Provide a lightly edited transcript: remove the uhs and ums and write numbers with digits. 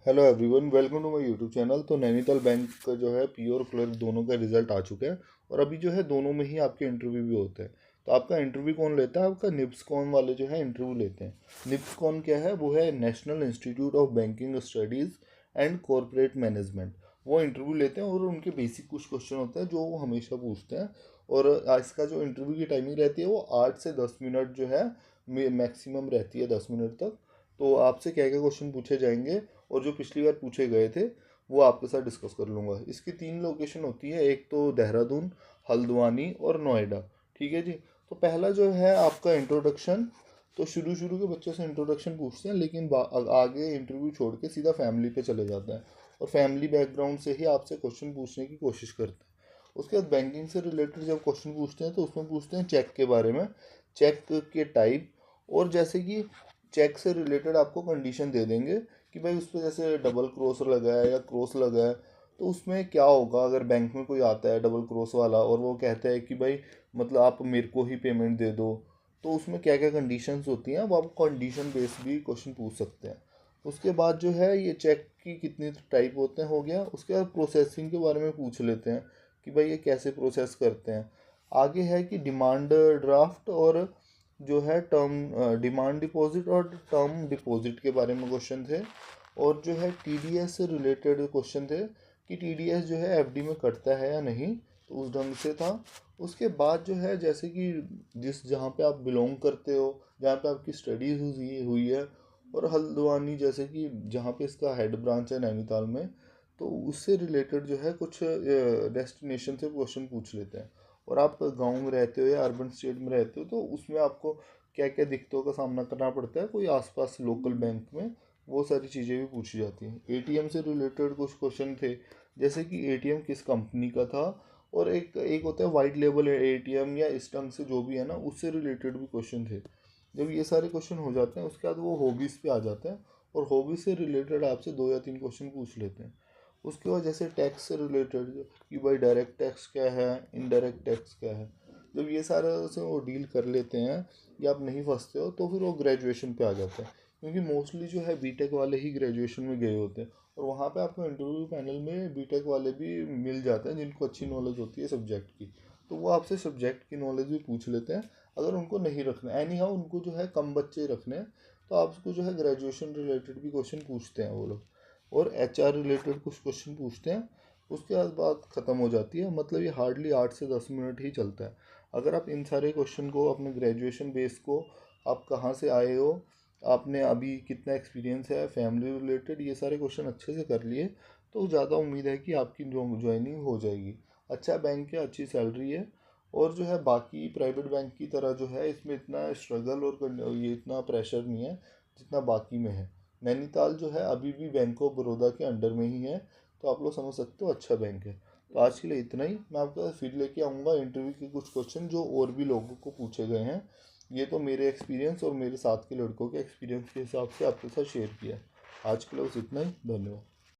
Hello everyone, welcome to my YouTube channel. तो Nainital bank का जो है पी और क्लर्क दोनों का रिजल्ट आ चुका है और अभी जो है दोनों में ही आपके इंटरव्यू भी होते हैं। तो आपका इंटरव्यू कौन लेता है? आपका निप्सकॉन वाले जो है इंटरव्यू लेते हैं। निप्सकॉन क्या है? वो है national institute of banking studies and corporate management. वो इंटरव्यू लेते हैं और उनके बेसिक कुछ क्वेश्चन होते हैं जो वो हमेशा पूछते हैं। और इसका जो इंटरव्यू की टाइमिंग रहती है वो 8 से 10 मिनट जो है मैक्सिमम रहती है, 10 मिनट तक। तो आपसे क्या क्या क्वेश्चन पूछे जाएंगे और जो पिछली बार पूछे गए थे वो आपके साथ डिस्कस कर लूँगा। इसकी 3 लोकेशन होती है, एक तो देहरादून, हल्द्वानी और नोएडा। ठीक है जी। तो पहला जो है आपका इंट्रोडक्शन। तो शुरू शुरू के बच्चों से इंट्रोडक्शन पूछते हैं, लेकिन आगे इंटरव्यू छोड़ के सीधा फैमिली पे चले जाते हैं और फैमिली बैकग्राउंड से ही आपसे क्वेश्चन पूछने की कोशिश करते हैं। उसके बाद बैंकिंग से रिलेटेड जब क्वेश्चन पूछते हैं तो उसमें पूछते हैं चेक के बारे में, चेक के टाइप। और जैसे कि चेक से रिलेटेड आपको कंडीशन दे देंगे कि भाई उस पर जैसे डबल क्रॉस लगा है या क्रॉस लगा है, तो उसमें क्या होगा अगर बैंक में कोई आता है डबल क्रॉस वाला और वो कहता है कि भाई मतलब आप मेरे को ही पेमेंट दे दो, तो उसमें क्या क्या कंडीशंस होती हैं, वो आप कंडीशन बेस्ड भी क्वेश्चन पूछ सकते हैं। उसके बाद जो है ये चेक की कितनी टाइप होते हैं हो गया। उसके बाद प्रोसेसिंग के बारे में पूछ लेते हैं कि भाई ये कैसे प्रोसेस करते हैं। आगे है कि डिमांड ड्राफ्ट और जो है टर्म डिमांड डिपॉजिट और टर्म डिपॉजिट के बारे में क्वेश्चन थे। और जो है टीडीएस से रिलेटेड क्वेश्चन थे कि टीडीएस जो है एफडी में कटता है या नहीं, तो उस ढंग से था। उसके बाद जो है जैसे कि जिस जहाँ पे आप बिलोंग करते हो, जहाँ पे आपकी स्टडीज हुई हुई है, और हल्द्वानी जैसे कि जहाँ पे इसका हेड ब्रांच है नैनीताल में, तो उससे रिलेटेड जो है कुछ डेस्टिनेशन से क्वेश्चन पूछ लेते हैं। और आप गांव में रहते हो या अर्बन स्टेट में रहते हो तो उसमें आपको क्या क्या दिक्कतों का सामना करना पड़ता है कोई आसपास लोकल बैंक में, वो सारी चीज़ें भी पूछी जाती हैं। एटीएम से रिलेटेड कुछ क्वेश्चन थे, जैसे कि एटीएम किस कंपनी का था। और एक एक होता है वाइट लेबल एटीएम या इस ढंग से जो भी है ना, उससे रिलेटेड भी क्वेश्चन थे। जब ये सारे क्वेश्चन हो जाते हैं उसके बाद वो हॉबीज़ पे आ जाते हैं और हॉबीज़ से रिलेटेड आपसे 2 या 3 क्वेश्चन पूछ लेते हैं। उसके बाद जैसे टैक्स से रिलेटेड कि भाई डायरेक्ट टैक्स क्या है, इनडायरेक्ट टैक्स क्या है। जब ये सारे से वो डील कर लेते हैं या आप नहीं फंसते हो तो फिर वो ग्रेजुएशन पे आ जाते हैं, क्योंकि मोस्टली जो है बीटेक वाले ही ग्रेजुएशन में गए होते हैं। और वहाँ पे आपको इंटरव्यू पैनल में बीटेक वाले भी मिल जाते हैं जिनको अच्छी नॉलेज होती है सब्जेक्ट की। तो वो आपसे सब्जेक्ट की नॉलेज भी पूछ लेते हैं। अगर उनको नहीं रखना एनी हाउ, उनको जो है कम बच्चे रखने हैं, तो आपको जो है ग्रेजुएशन रिलेटेड भी क्वेश्चन पूछते हैं वो लोग। और एचआर रिलेटेड कुछ क्वेश्चन पूछते हैं। उसके बाद बात ख़त्म हो जाती है। मतलब ये हार्डली 8 से 10 मिनट ही चलता है। अगर आप इन सारे क्वेश्चन को अपने ग्रेजुएशन बेस को, आप कहाँ से आए हो, आपने अभी कितना एक्सपीरियंस है, फैमिली रिलेटेड, ये सारे क्वेश्चन अच्छे से कर लिए, तो ज़्यादा उम्मीद है कि आपकी जो ज्वाइनिंग हो जाएगी। अच्छा बैंक है, अच्छी सैलरी है। और जो है बाकी प्राइवेट बैंक की तरह जो है इसमें इतना स्ट्रगल और ये इतना प्रेशर नहीं है जितना बाकी में है। नैनीताल जो है अभी भी बैंक ऑफ बड़ौदा के अंडर में ही है, तो आप लोग समझ सकते हो अच्छा बैंक है। तो आज के लिए इतना ही। मैं आपके साथ फिर लेके आऊँगा इंटरव्यू के कुछ क्वेश्चन जो और भी लोगों को पूछे गए हैं। ये तो मेरे एक्सपीरियंस और मेरे साथ के लड़कों के एक्सपीरियंस के हिसाब से आपके साथ शेयर किया है। आज के लिए बस इतना ही। धन्यवाद।